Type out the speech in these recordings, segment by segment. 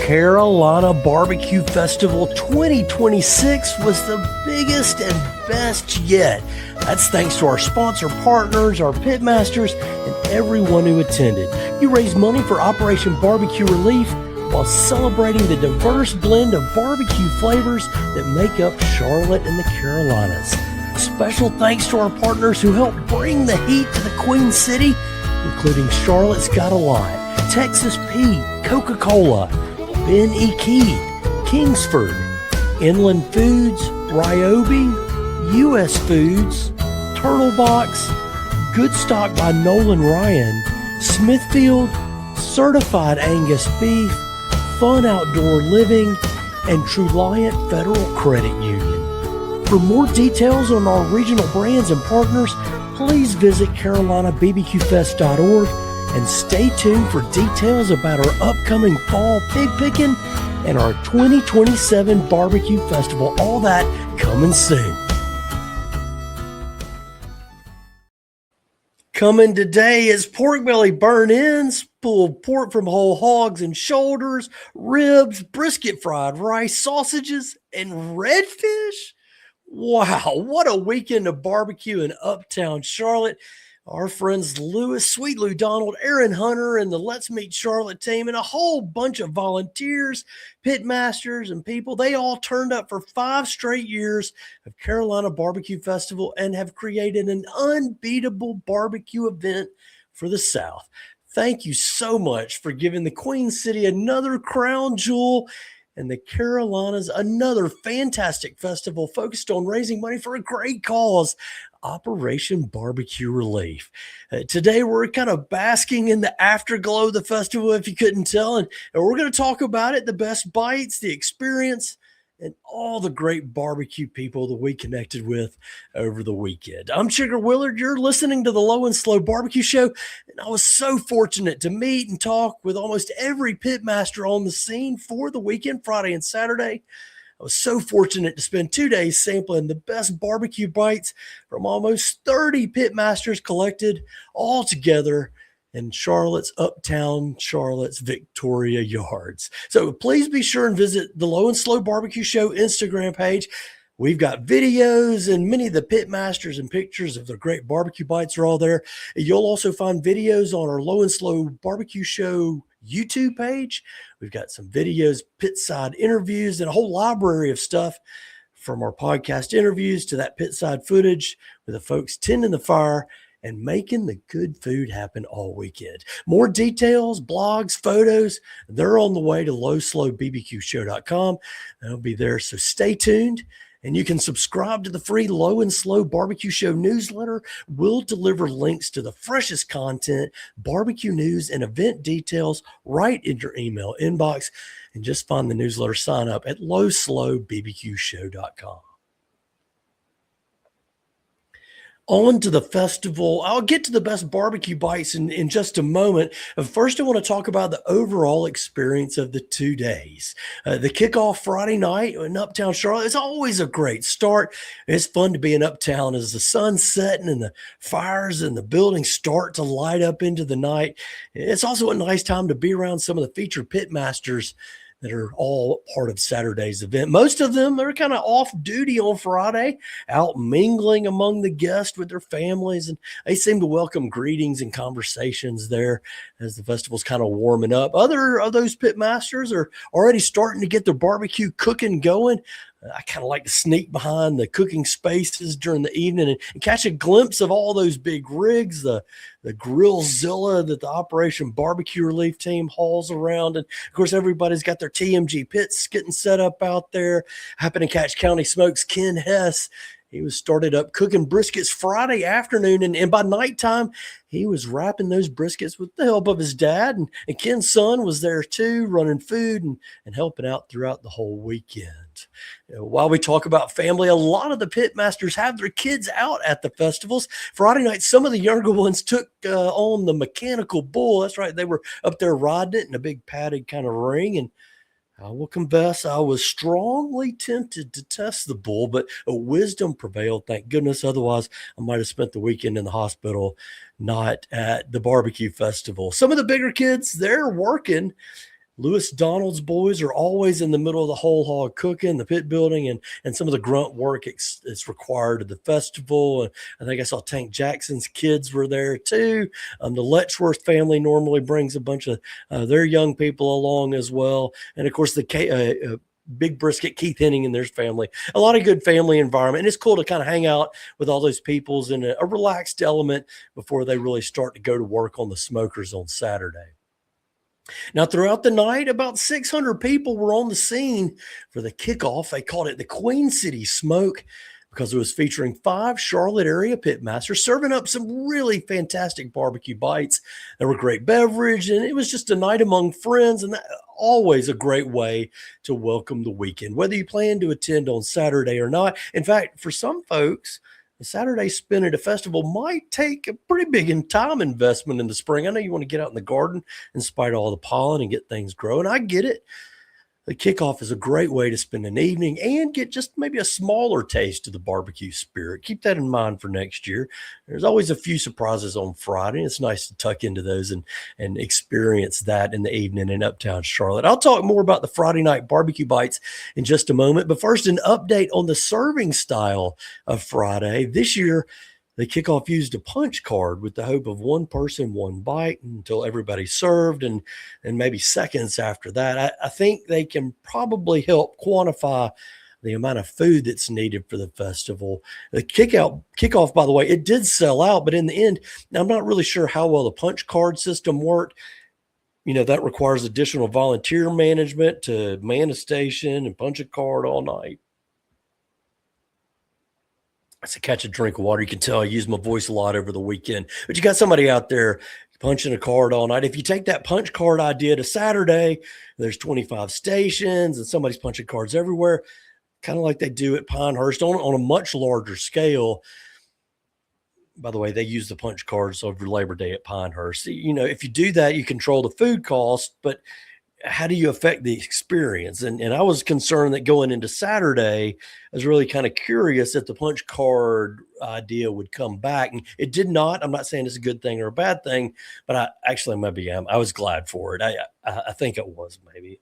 Carolina Barbecue Festival 2026 was the biggest and best yet. That's thanks to our sponsor partners, our pitmasters, and everyone who attended. You raised money for Operation Barbecue Relief while celebrating the diverse blend of barbecue flavors that make up Charlotte and the Carolinas. Special thanks to our partners who helped bring the heat to the Queen City, including Charlotte's Got a Lot, Texas Pete, Coca-Cola, Ben E. Keith, Kingsford, Inland Foods, Ryobi, U.S. Foods, Turtle Box, Good Stock by Nolan Ryan, Smithfield, Certified Angus Beef, Fun Outdoor Living, and Truliant Federal Credit Union. For more details on our regional brands and partners, please visit CarolinaBBQFest.org and stay tuned for details about our upcoming fall pig picking and our 2027 barbecue festival. All that coming soon. Coming today is pork belly burnt-ins, pulled pork from whole hogs and shoulders, ribs, brisket fried rice, sausages, and redfish. Wow, what a weekend of barbecue in uptown Charlotte. Our friends Lewis, Sweet Lou Donald, Aaron Hunter, and the Let's Meet Charlotte team, and a whole bunch of volunteers, pitmasters, and people, they all turned up for 5 straight years of Carolina Barbecue Festival and have created an unbeatable barbecue event for the South. Thank you so much for giving the Queen City another crown jewel and the Carolinas another fantastic festival focused on raising money for a great cause, Operation Barbecue Relief. Today, we're kind of basking in the afterglow of the festival, if you couldn't tell, and we're going to talk about it, the best bites, the experience, and all the great barbecue people that we connected with over the weekend. I'm Chigger Willard. You're listening to the Low and Slow Barbecue Show, and I was so fortunate to meet and talk with almost every pitmaster on the scene for the weekend, Friday and Saturday. I was so fortunate to spend 2 days sampling the best barbecue bites from almost 30 pitmasters collected all together in Charlotte's Uptown, Charlotte's Victoria Yards. So please be sure and visit the Low and Slow Barbecue Show Instagram page. We've got videos, and many of the pitmasters and pictures of their great barbecue bites are all there. You'll also find videos on our Low and Slow Barbecue Show YouTube page. We've got some videos, pit side interviews, and a whole library of stuff from our podcast interviews to that pit side footage with the folks tending the fire and making the good food happen all weekend. More details, blogs, photos, they're on the way to lowslowbbqshow.com. They'll be there, so stay tuned. And you can subscribe to the free Low and Slow Barbecue Show newsletter. We'll deliver links to the freshest content, barbecue news, and event details right in your email inbox. And just find the newsletter sign up at lowslowbbqshow.com. On to the festival. I'll get to the best barbecue bites in just a moment. But first, I want to talk about the overall experience of the 2 days. The kickoff Friday night in Uptown Charlotte is always a great start. It's fun to be in Uptown as the sun's setting and the fires in the building start to light up into the night. It's also a nice time to be around some of the featured pitmasters that are all part of Saturday's event. Most of them are kind of off duty on Friday, out mingling among the guests with their families, and they seem to welcome greetings and conversations there as the festival's kind of warming up. Other of those pitmasters are already starting to get their barbecue cooking going. I kind of like to sneak behind the cooking spaces during the evening and catch a glimpse of all those big rigs, the Grillzilla that the Operation Barbecue Relief team hauls around. And of course, everybody's got their TMG Pits getting set up out there. I happened to catch County Smokes Ken Hess. He was started up cooking briskets Friday afternoon, and by nighttime, he was wrapping those briskets with the help of his dad. And Ken's son was there too, running food and helping out throughout the whole weekend. While we talk about family, a lot of the pitmasters have their kids out at the festivals. Friday night, some of the younger ones took on the mechanical bull. That's right. They were up there riding it in a big padded kind of ring. And I will confess, I was strongly tempted to test the bull, but wisdom prevailed, thank goodness. Otherwise, I might have spent the weekend in the hospital, not at the barbecue festival. Some of the bigger kids, they're working. Lewis Donald's boys are always in the middle of the whole hog cooking, the pit building, and some of the grunt work is required at the festival. And I think I saw Tank Jackson's kids were there too. The Letchworth family normally brings a bunch of their young people along as well. And of course, the Big Brisket, Keith Henning and their family. A lot of good family environment. And it's cool to kind of hang out with all those peoples in a relaxed element before they really start to go to work on the smokers on Saturday. Now, throughout the night, about 600 people were on the scene for the kickoff. They called it the Queen City Smoke because it was featuring 5 Charlotte area pitmasters serving up some really fantastic barbecue bites. There were great beverage, and it was just a night among friends, and that, always a great way to welcome the weekend, whether you plan to attend on Saturday or not. In fact, for some folks, a Saturday spent at a festival might take a pretty big time investment in the spring. I know you want to get out in the garden in spite of all the pollen and get things growing. I get it. The kickoff is a great way to spend an evening and get just maybe a smaller taste of the barbecue spirit. Keep that in mind for next year. There's always a few surprises on Friday. It's nice to tuck into those and experience that in the evening in uptown Charlotte. I'll talk more about the Friday night barbecue bites in just a moment, but first an update on the serving style of Friday. This year, the kickoff used a punch card with the hope of one person, one bite until everybody served, and maybe seconds after that. I think they can probably help quantify the amount of food that's needed for the festival. The kickoff, by the way, it did sell out, but in the end, I'm not really sure how well the punch card system worked. You know, that requires additional volunteer management to man a station and punch a card all night. It's a catch a drink of water. You can tell I use my voice a lot over the weekend, but you got somebody out there punching a card all night. If you take that punch card idea to Saturday, there's 25 stations and somebody's punching cards everywhere, kind of like they do at Pinehurst on a much larger scale. By the way, they use the punch cards over Labor Day at Pinehurst. You know, if you do that, you control the food cost, but how do you affect the experience? And I was concerned that going into Saturday, I was really kind of curious if the punch card idea would come back. And it did not. I'm not saying it's a good thing or a bad thing, but I was glad for it. I think it was maybe.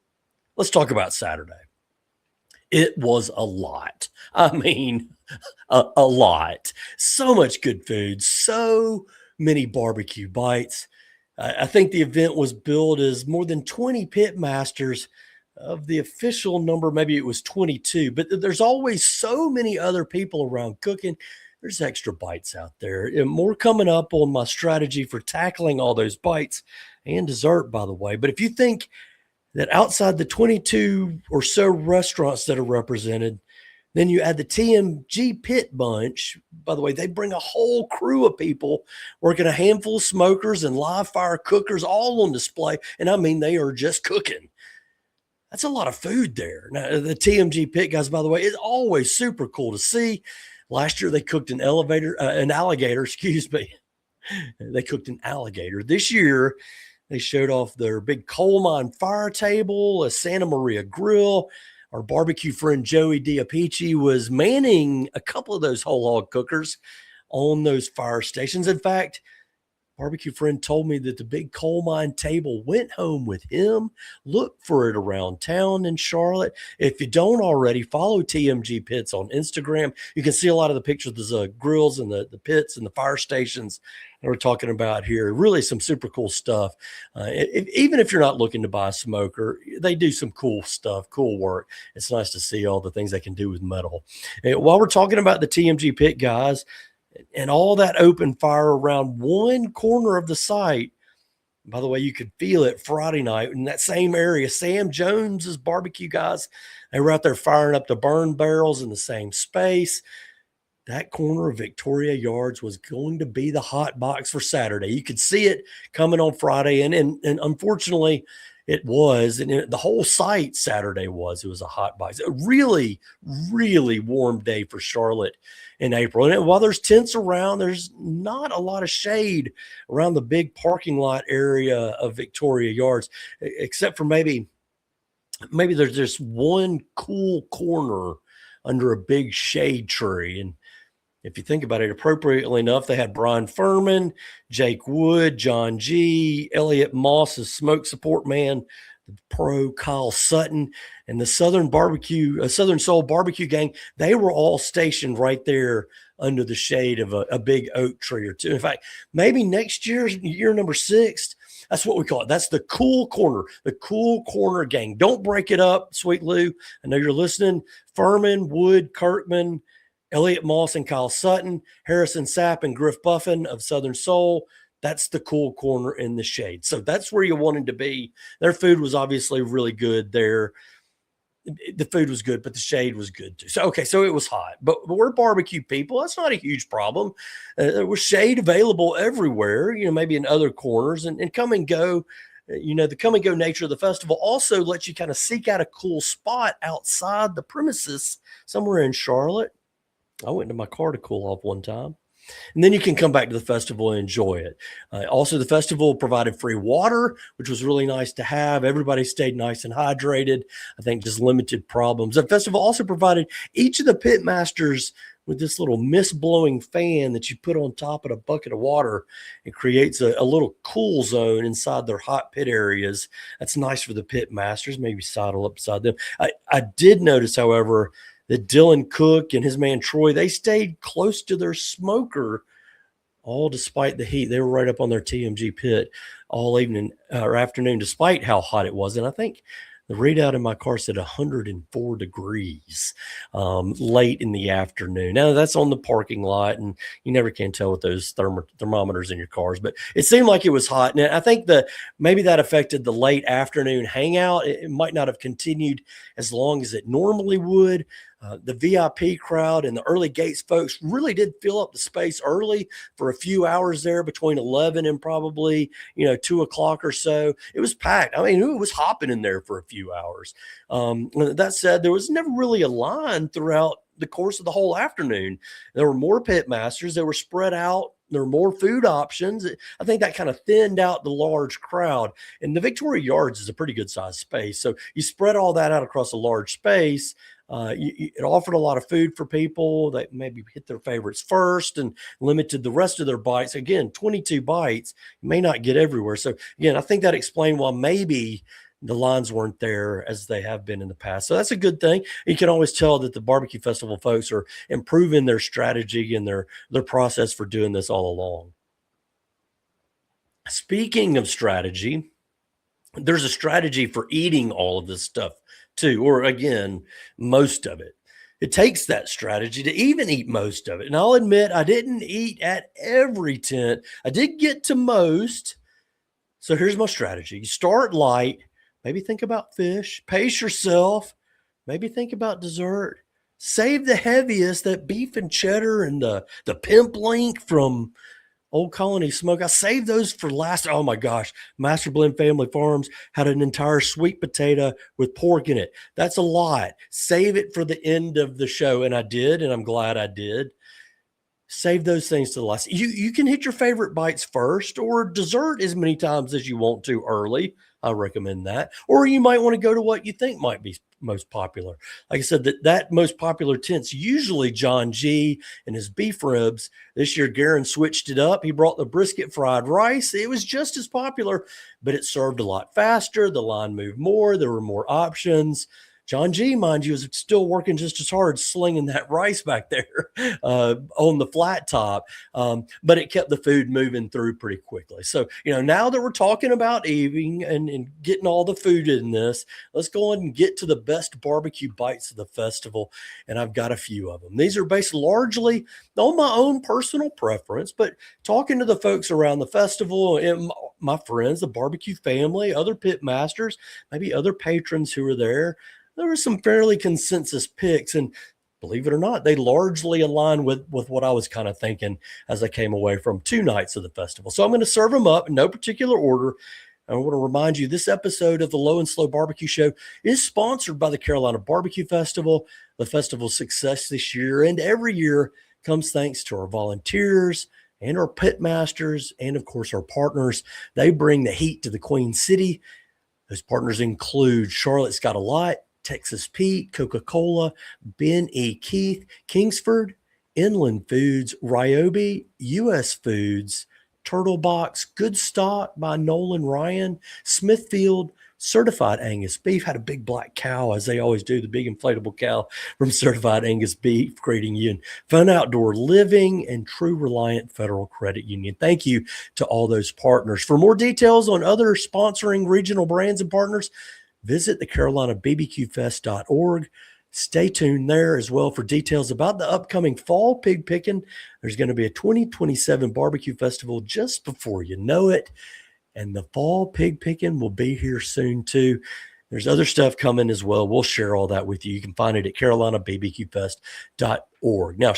Let's talk about Saturday. It was a lot. I mean, a lot. So much good food, so many barbecue bites. I think the event was billed as more than 20 pit masters. Of the official number, maybe it was 22, but there's always so many other people around cooking. There's extra bites out there. And more coming up on my strategy for tackling all those bites and dessert, by the way. But if you think that outside the 22 or so restaurants that are represented, then you add the TMG Pit bunch. By the way, they bring a whole crew of people working a handful of smokers and live fire cookers all on display. And I mean, they are just cooking. That's a lot of food there. Now, the TMG Pit guys, by the way, it's always super cool to see. Last year, they cooked an alligator, excuse me. They cooked an alligator. This year, they showed off their big coal mine fire table, a Santa Maria grill. Our barbecue friend Joey Diapici was manning a couple of those whole hog cookers on those fire stations. In fact, barbecue friend told me that the big coal mine table went home with him. Look for it around town in Charlotte. If you don't already, follow TMG Pits on Instagram. You can see a lot of the pictures of the grills and the pits and the fire stations that we're talking about here. Really some super cool stuff. Even if you're not looking to buy a smoker, they do some cool stuff, cool work. It's nice to see all the things they can do with metal. And while we're talking about the TMG Pit guys, and all that open fire around one corner of the site. By the way, you could feel it Friday night in that same area. Sam Jones's barbecue guys, they were out there firing up the burn barrels in the same space. That corner of Victoria Yards was going to be the hot box for Saturday. You could see it coming on Friday, and unfortunately, it was. And the whole site Saturday it was a hot box. A really, really warm day for Charlotte in April. And while there's tents around, there's not a lot of shade around the big parking lot area of Victoria Yards, except for maybe there's just one cool corner under a big shade tree. And if you think about it appropriately enough, they had Brian Furman, Jake Wood, John G., Elliot Moss as smoke support man, Pro Kyle Sutton, and the Southern Soul Barbecue Gang. They were all stationed right there under the shade of a big oak tree or two. In fact, maybe next year number 6, that's what we call it. That's the cool corner gang. Don't break it up, Sweet Lou. I know you're listening. Furman, Wood, Kirkman, Elliott Moss and Kyle Sutton, Harrison Sapp and Griff Buffin of Southern Soul. That's the cool corner in the shade. So that's where you wanted to be. Their food was obviously really good there. The food was good, but the shade was good too. So, okay, so it was hot, but we're barbecue people. That's not a huge problem. There was shade available everywhere, maybe in other corners and come and go. The come and go nature of the festival also lets you kind of seek out a cool spot outside the premises somewhere in Charlotte. I went into my car to cool off one time. And then you can come back to the festival and enjoy it. Also, the festival provided free water, which was really nice to have. Everybody stayed nice and hydrated. I think just limited problems. The festival also provided each of the pit masters with this little mist blowing fan that you put on top of a bucket of water. It creates a little cool zone inside their hot pit areas. That's nice for the pit masters, maybe saddle up beside them. I did notice, however, that Dylan Cook and his man Troy, they stayed close to their smoker all despite the heat. They were right up on their TMG pit all evening or afternoon, despite how hot it was. And I think the readout in my car said 104 degrees late in the afternoon. Now, that's on the parking lot, and you never can tell with those thermometers in your cars, but it seemed like it was hot. And I think maybe that affected the late afternoon hangout. It might not have continued as long as it normally would. The VIP crowd and the early gates folks really did fill up the space early for a few hours there between 11 and probably 2 o'clock or so. It was packed. I mean, it was hopping in there for a few hours. That said, there was never really a line throughout the course of the whole afternoon. There were more pit masters. They were spread out. There were more food options. I think that kind of thinned out the large crowd. And the Victoria Yards is a pretty good sized space. So you spread all that out across a large space. It offered a lot of food for people that maybe hit their favorites first and limited the rest of their bites. Again, 22 bites, you may not get everywhere. So again, I think that explained why maybe the lines weren't there as they have been in the past. So that's a good thing. You can always tell that the barbecue festival folks are improving their strategy and their process for doing this all along. Speaking of strategy, there's a strategy for eating all of this stuff too, or again, most of it. It takes that strategy to even eat most of it. And I'll admit, I didn't eat at every tent. I did get to most. So here's my strategy. You start light, maybe think about fish, pace yourself, maybe think about dessert. Save the heaviest, that beef and cheddar and the pimp link from Old Colony Smoke. I saved those for last. Oh my gosh. Master Blend Family Farms had an entire sweet potato with pork in it. That's a lot. Save it for the end of the show. And I did, and I'm glad I did. Save those things to the last. You can hit your favorite bites first, or dessert as many times as you want to early. I recommend that. Or you might want to go to what you think might be most popular. Like I said, that most popular tent's usually John G and his beef ribs. This year, Garen switched it up. He brought the brisket fried rice. It was just as popular, but it served a lot faster. The line moved more. There were more options. John G, mind you, is still working just as hard slinging that rice back there on the flat top, but it kept the food moving through pretty quickly. So, now that we're talking about eating and getting all the food in this, let's go ahead and get to the best barbecue bites of the festival, and I've got a few of them. These are based largely on my own personal preference, but talking to the folks around the festival and my friends, the barbecue family, other pit masters, maybe other patrons who are there, there were some fairly consensus picks, and believe it or not, they largely align with what I was kind of thinking as I came away from 2 nights of the festival. So I'm going to serve them up in no particular order. I want to remind you, this episode of the Low and Slow Barbecue Show is sponsored by the Carolina Barbecue Festival. The festival's success this year and every year comes thanks to our volunteers and our pit masters and, of course, our partners. They bring the heat to the Queen City. Those partners include Charlotte's Got a Lot, Texas Pete, Coca-Cola, Ben E. Keith, Kingsford, Inland Foods, Ryobi, U.S. Foods, Turtle Box, Good Stock by Nolan Ryan, Smithfield, Certified Angus Beef had a big black cow, as they always do, the big inflatable cow from Certified Angus Beef, greeting you. And Fun Outdoor Living and True Reliant Federal Credit Union. Thank you to all those partners. For more details on other sponsoring regional brands and partners, visit the CarolinaBBQFest.org. Stay tuned there as well for details about the upcoming fall pig picking. There's going to be a 2027 barbecue festival just before you know it. And the fall pig picking will be here soon too. There's other stuff coming as well. We'll share all that with you. You can find it at CarolinaBBQFest.org. Now,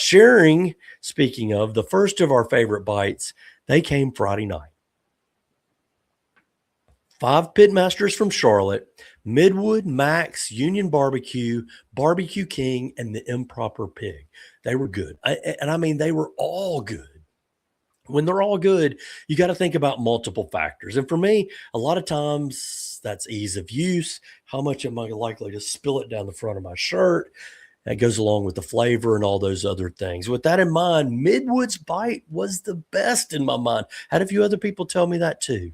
speaking of, the first of our favorite bites, they came Friday night. 5 pitmasters from Charlotte, Midwood, Max, Union Barbecue, Barbecue King, and the Improper Pig. They were good. I mean, they were all good. When they're all good, you got to think about multiple factors. And for me, a lot of times that's ease of use. How much am I likely to spill it down the front of my shirt? That goes along with the flavor and all those other things. With that in mind, Midwood's bite was the best in my mind. Had a few other people tell me that too.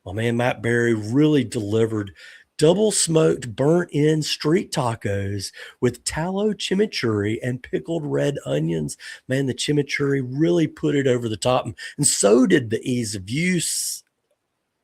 My man Matt Berry really delivered double smoked burnt end street tacos with tallow chimichurri and pickled red onions. Man, the chimichurri really put it over the top, and so did the ease of use.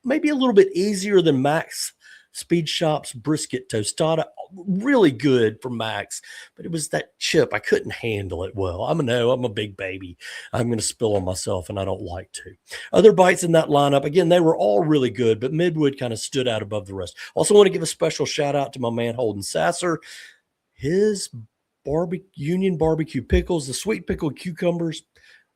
Maybe a little bit easier than Max Speed Shop's brisket tostada. Really good for Max, but it was that chip. I couldn't handle it well. I'm a big baby. I'm going to spill on myself, and I don't like to. Other bites in that lineup, again, they were all really good, but Midwood kind of stood out above the rest. Also want to give a special shout out to my man Holden Sasser. His Union barbecue pickles, the sweet pickled cucumbers,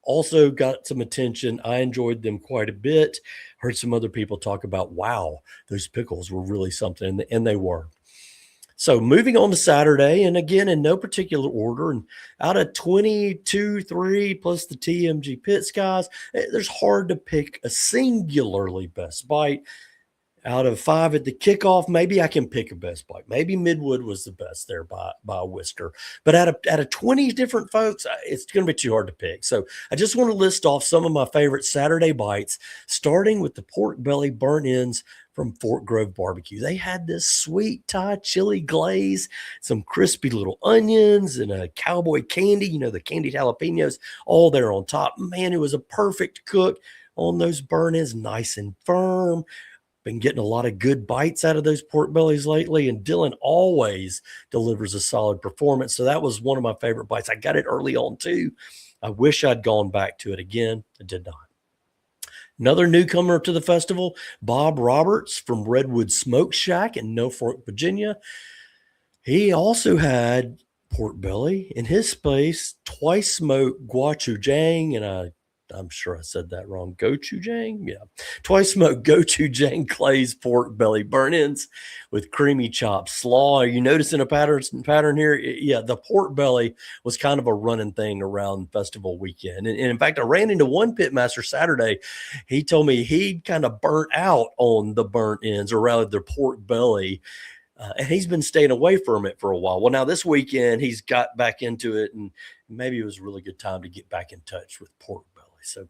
also got some attention. I enjoyed them quite a bit. Heard some other people talk about, wow, those pickles were really something, and they were. So moving on to Saturday, and again, in no particular order, and out of 22, 3 plus the TMG Pits guys, there's hard to pick a singularly best bite. Out of 5 at the kickoff, maybe I can pick a best bite. Maybe Midwood was the best there by a whisker. But out of 20 different folks, it's going to be too hard to pick. So I just want to list off some of my favorite Saturday bites, starting with the pork belly burnt ends from Fort Grove Barbecue. They had this sweet Thai chili glaze, some crispy little onions, and a cowboy candy, the candied jalapenos, all there on top. Man, it was a perfect cook on those burnt ends, nice and firm. Been getting a lot of good bites out of those pork bellies lately, and Dylan always delivers a solid performance. So that was one of my favorite bites. I got it early on too. I wish I'd gone back to it again. I did not. Another newcomer to the festival, Bob Roberts from Redwood Smoke Shack in Norfolk, Virginia. He also had pork belly in his space, twice smoked gochujang, and I'm sure I said that wrong. Gochujang? Yeah. Twice smoked gochujang glazed pork belly burnt ends with creamy chopped slaw. Are you noticing a pattern here? Yeah, the pork belly was kind of a running thing around festival weekend. And in fact, I ran into one pitmaster Saturday. He told me he kind of burnt out on the burnt ends, or rather the pork belly. And he's been staying away from it for a while. Well, now this weekend, he's got back into it, and maybe it was a really good time to get back in touch with pork belly. So I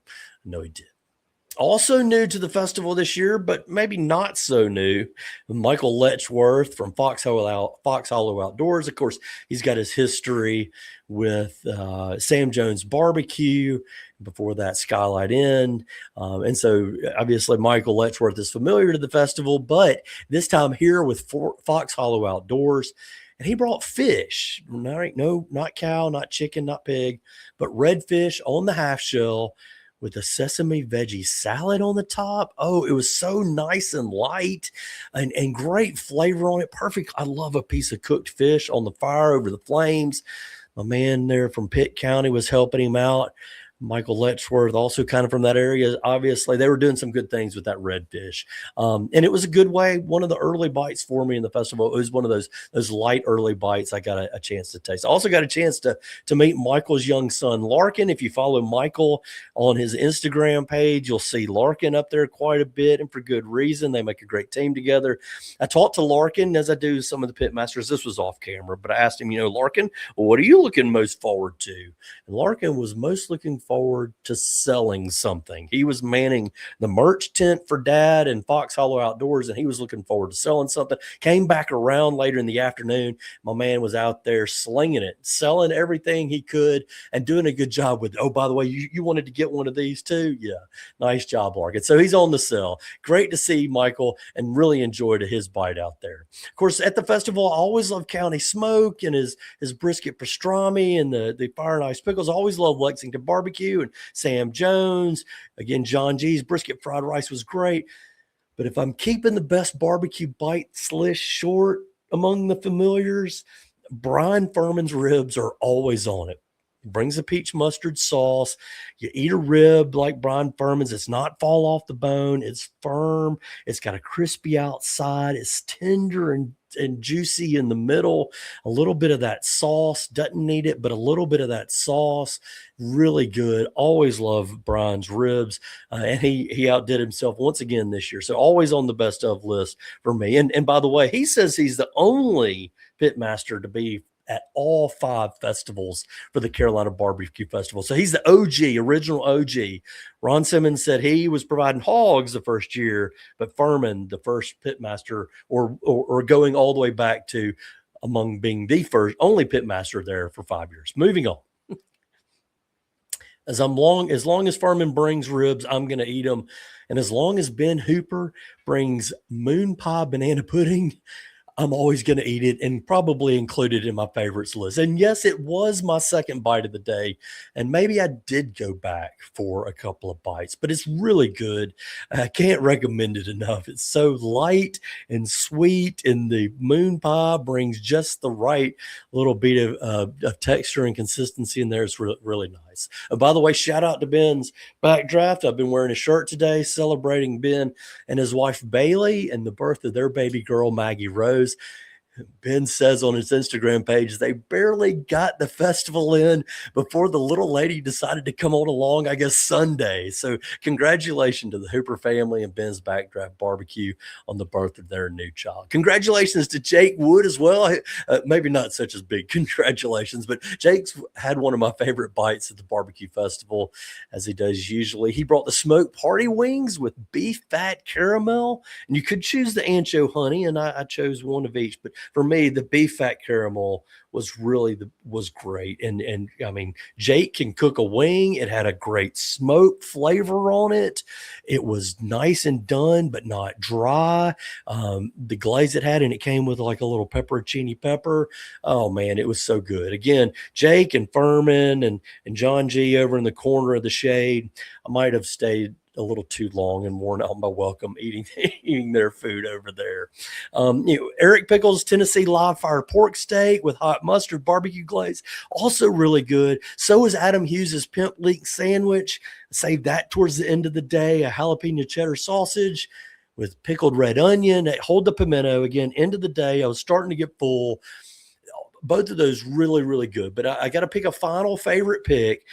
know he did. Also new to the festival this year, but maybe not so new, Michael Letchworth from Fox Hollow Outdoors. Of course, he's got his history with Sam Jones Barbecue. Before that, Skylight Inn. And so obviously Michael Letchworth is familiar to the festival, but this time here with Fox Hollow Outdoors. And he brought fish, not cow, not chicken, not pig, but redfish on the half shell with a sesame veggie salad on the top. Oh, it was so nice and light and great flavor on it. Perfect. I love a piece of cooked fish on the fire over the flames. My man there from Pitt County was helping him out. Michael Letchworth, also kind of from that area. Obviously, they were doing some good things with that redfish. And it was a good way. One of the early bites for me in the festival. It was one of those light early bites I got a chance to taste. I also got a chance to meet Michael's young son, Larkin. If you follow Michael on his Instagram page, you'll see Larkin up there quite a bit, and for good reason. They make a great team together. I talked to Larkin, as I do some of the pitmasters. This was off camera, but I asked him, Larkin, what are you looking most forward to? And Larkin was most looking forward to selling something. He was manning the merch tent for Dad and Fox Hollow Outdoors, and he was looking forward to selling something. Came back around later in the afternoon. My man was out there slinging it, selling everything he could, and doing a good job with, oh, by the way, you wanted to get one of these too? Yeah, nice job, Larkin. So he's on the sell. Great to see Michael, and really enjoyed his bite out there. Of course, at the festival, I always love County Smoke and his brisket pastrami and the fire and ice pickles. I always love Lexington barbecue and Sam Jones. Again, John G's brisket fried rice was great. But if I'm keeping the best barbecue bites list short among the familiars, Brian Furman's ribs are always on it. He brings a peach mustard sauce. You eat a rib like Brian Furman's. It's not fall off the bone. It's firm. It's got a crispy outside. It's tender and juicy in the middle. A little bit of that sauce. Doesn't need it, but a little bit of that sauce. Really good. Always love Brian's ribs. And he outdid himself once again this year. So always on the best of list for me. And by the way, he says he's the only pitmaster to be at all 5 festivals for the Carolina Barbecue Festival. So he's the OG, original OG. Ron Simmons said he was providing hogs the first year, but Furman, the first pitmaster, or going all the way back to among being the first, only pitmaster there for 5 years. Moving on. As long as Furman brings ribs, I'm going to eat them. And as long as Ben Hooper brings moon pie banana pudding, I'm always going to eat it and probably include it in my favorites list. And yes, it was my second bite of the day. And maybe I did go back for a couple of bites, but it's really good. I can't recommend it enough. It's so light and sweet, and the moon pie brings just the right little bit of texture and consistency in there. It's really nice. And by the way, shout out to Ben's Backdraft. I've been wearing a shirt today celebrating Ben and his wife Bailey and the birth of their baby girl, Maggie Rose. Ben says on his Instagram page, they barely got the festival in before the little lady decided to come on along, I guess, Sunday. So congratulations to the Hooper family and Ben's Backdraft Barbecue on the birth of their new child. Congratulations to Jake Wood as well. Maybe not such as big congratulations, but Jake's had one of my favorite bites at the barbecue festival, as he does usually. He brought the smoked party wings with beef fat caramel, and you could choose the ancho honey, and I chose one of each, but for me, the beef fat caramel was great. And I mean, Jake can cook a wing. It had a great smoke flavor on it. It was nice and done, but not dry. The glaze it had, and it came with like a little pepperoncini pepper. Oh man, it was so good. Again, Jake and Furman and John G over in the corner of the shade. I might have stayed a little too long and worn out my welcome eating their food over there. Eric Pickles Tennessee live fire pork steak with hot mustard barbecue glaze, also really good. So is Adam Hughes's pimp leek sandwich. Saved that towards the end of the day. A jalapeno cheddar sausage with pickled red onion. Hold the pimento. Again, end of the day, I was starting to get full. Both of those really, really good. But I got to pick a final favorite pick,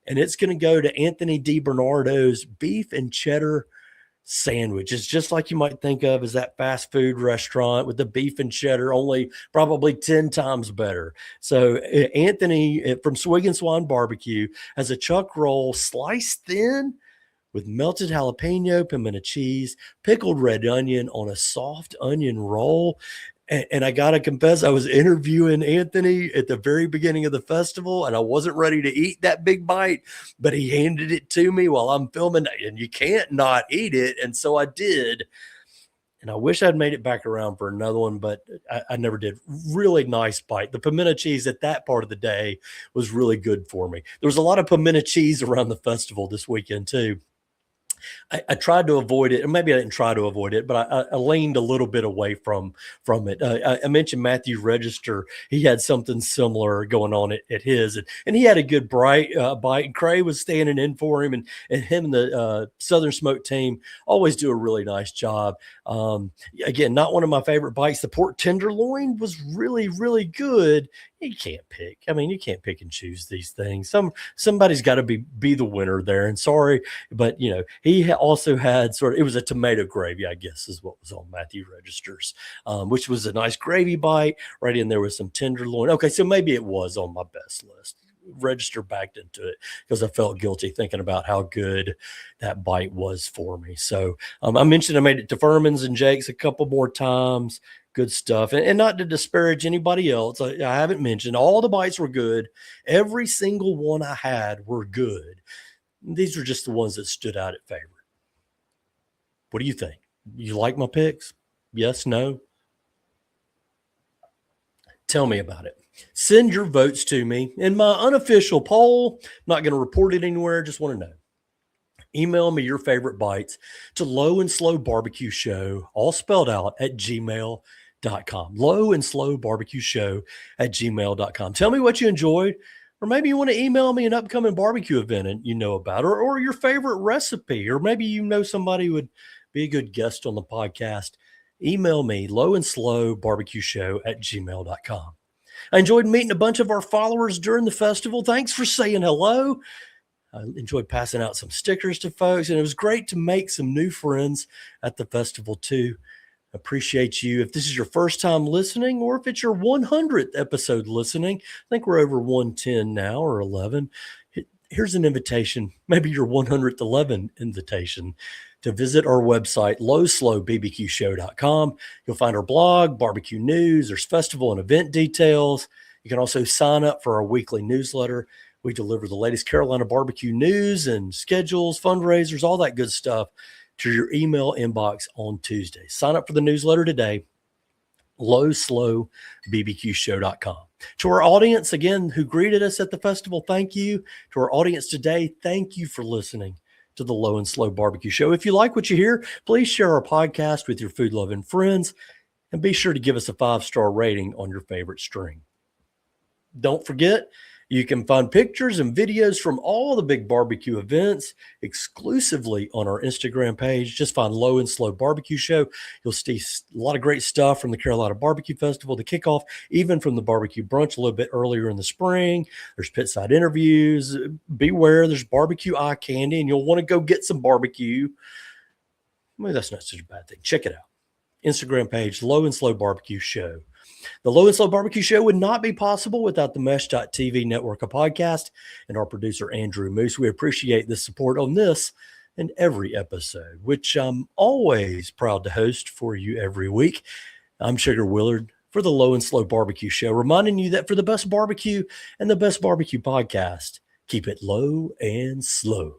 and it's going to go to Anthony DiBernardo's beef and cheddar sandwich. It's just like you might think of as that fast food restaurant with the beef and cheddar, only probably 10 times better. So Anthony from Swig and Swan Barbecue has a chuck roll sliced thin with melted jalapeno, pimento cheese, pickled red onion on a soft onion roll. And I got to confess, I was interviewing Anthony at the very beginning of the festival, and I wasn't ready to eat that big bite, but he handed it to me while I'm filming, and you can't not eat it. And so I did. And I wish I'd made it back around for another one, but I never did. Really nice bite. The pimento cheese at that part of the day was really good for me. There was a lot of pimento cheese around the festival this weekend too. I tried to avoid it, and maybe I didn't try to avoid it, but I leaned a little bit away from it. I mentioned Matthew Register. He had something similar going on at his, and he had a good bright bite. And Cray was standing in for him, and him and the Southern Smoke team always do a really nice job. Again, not one of my favorite bites. The pork tenderloin was really, really good. You can't pick. I mean, you can't pick and choose these things. Somebody's got to be the winner there. And sorry, but he also had it was a tomato gravy, I guess, is what was on Matthew Register's, which was a nice gravy bite right in there with some tenderloin. Okay, so maybe it was on my best list. register back into it because I felt guilty thinking about how good that bite was for me. So I mentioned I made it to Furman's and Jake's a couple more times. Good stuff. And not to disparage anybody else, I haven't mentioned all the bites were good. Every single one I had were good. These are just the ones that stood out at favorite. What do you think? You like my picks? Yes, no? Tell me about it. Send your votes to me in my unofficial poll. Not going to report it anywhere. Just want to know. Email me your favorite bites to Low and Slow Barbecue Show, all spelled out, at gmail.com. Low and Slow Barbecue Show at gmail.com. Tell me what you enjoyed, or maybe you want to email me an upcoming barbecue event and you know about, or your favorite recipe, or maybe you know somebody who would be a good guest on the podcast. Email me, Low and Slow Barbecue Show at gmail.com. I enjoyed meeting a bunch of our followers during the festival. Thanks for saying hello. I enjoyed passing out some stickers to folks, and it was great to make some new friends at the festival too. Appreciate you. If this is your first time listening, or if it's your 100th episode listening, I think we're over 110 now, or 11. Here's an invitation, maybe your 100th 11 invitation, to visit our website, lowslowbbqshow.com. You'll find our blog, barbecue news, there's festival and event details. You can also sign up for our weekly newsletter. We deliver the latest Carolina barbecue news and schedules, fundraisers, all that good stuff to your email inbox on Tuesday. Sign up for the newsletter today, lowslowbbqshow.com. To our audience, again, who greeted us at the festival, thank you. To our audience today, thank you for listening to the Low and Slow Barbecue Show. If you like what you hear, please share our podcast with your food-loving friends, and be sure to give us a 5-star rating on your favorite string. Don't forget, you can find pictures and videos from all the big barbecue events exclusively on our Instagram page. Just find Low and Slow Barbecue Show. You'll see a lot of great stuff from the Carolina Barbecue Festival, the kickoff, even from the barbecue brunch a little bit earlier in the spring. There's pit side interviews. Beware, there's barbecue eye candy, and you'll want to go get some barbecue. Well, that's not such a bad thing. Check it out. Instagram page, Low and Slow Barbecue Show. The Low and Slow Barbecue Show would not be possible without the Mesh.tv network of podcasts and our producer, Andrew Moose. We appreciate the support on this and every episode, which I'm always proud to host for you every week. I'm Chigger Willard for the Low and Slow Barbecue Show, reminding you that for the best barbecue and the best barbecue podcast, keep it low and slow.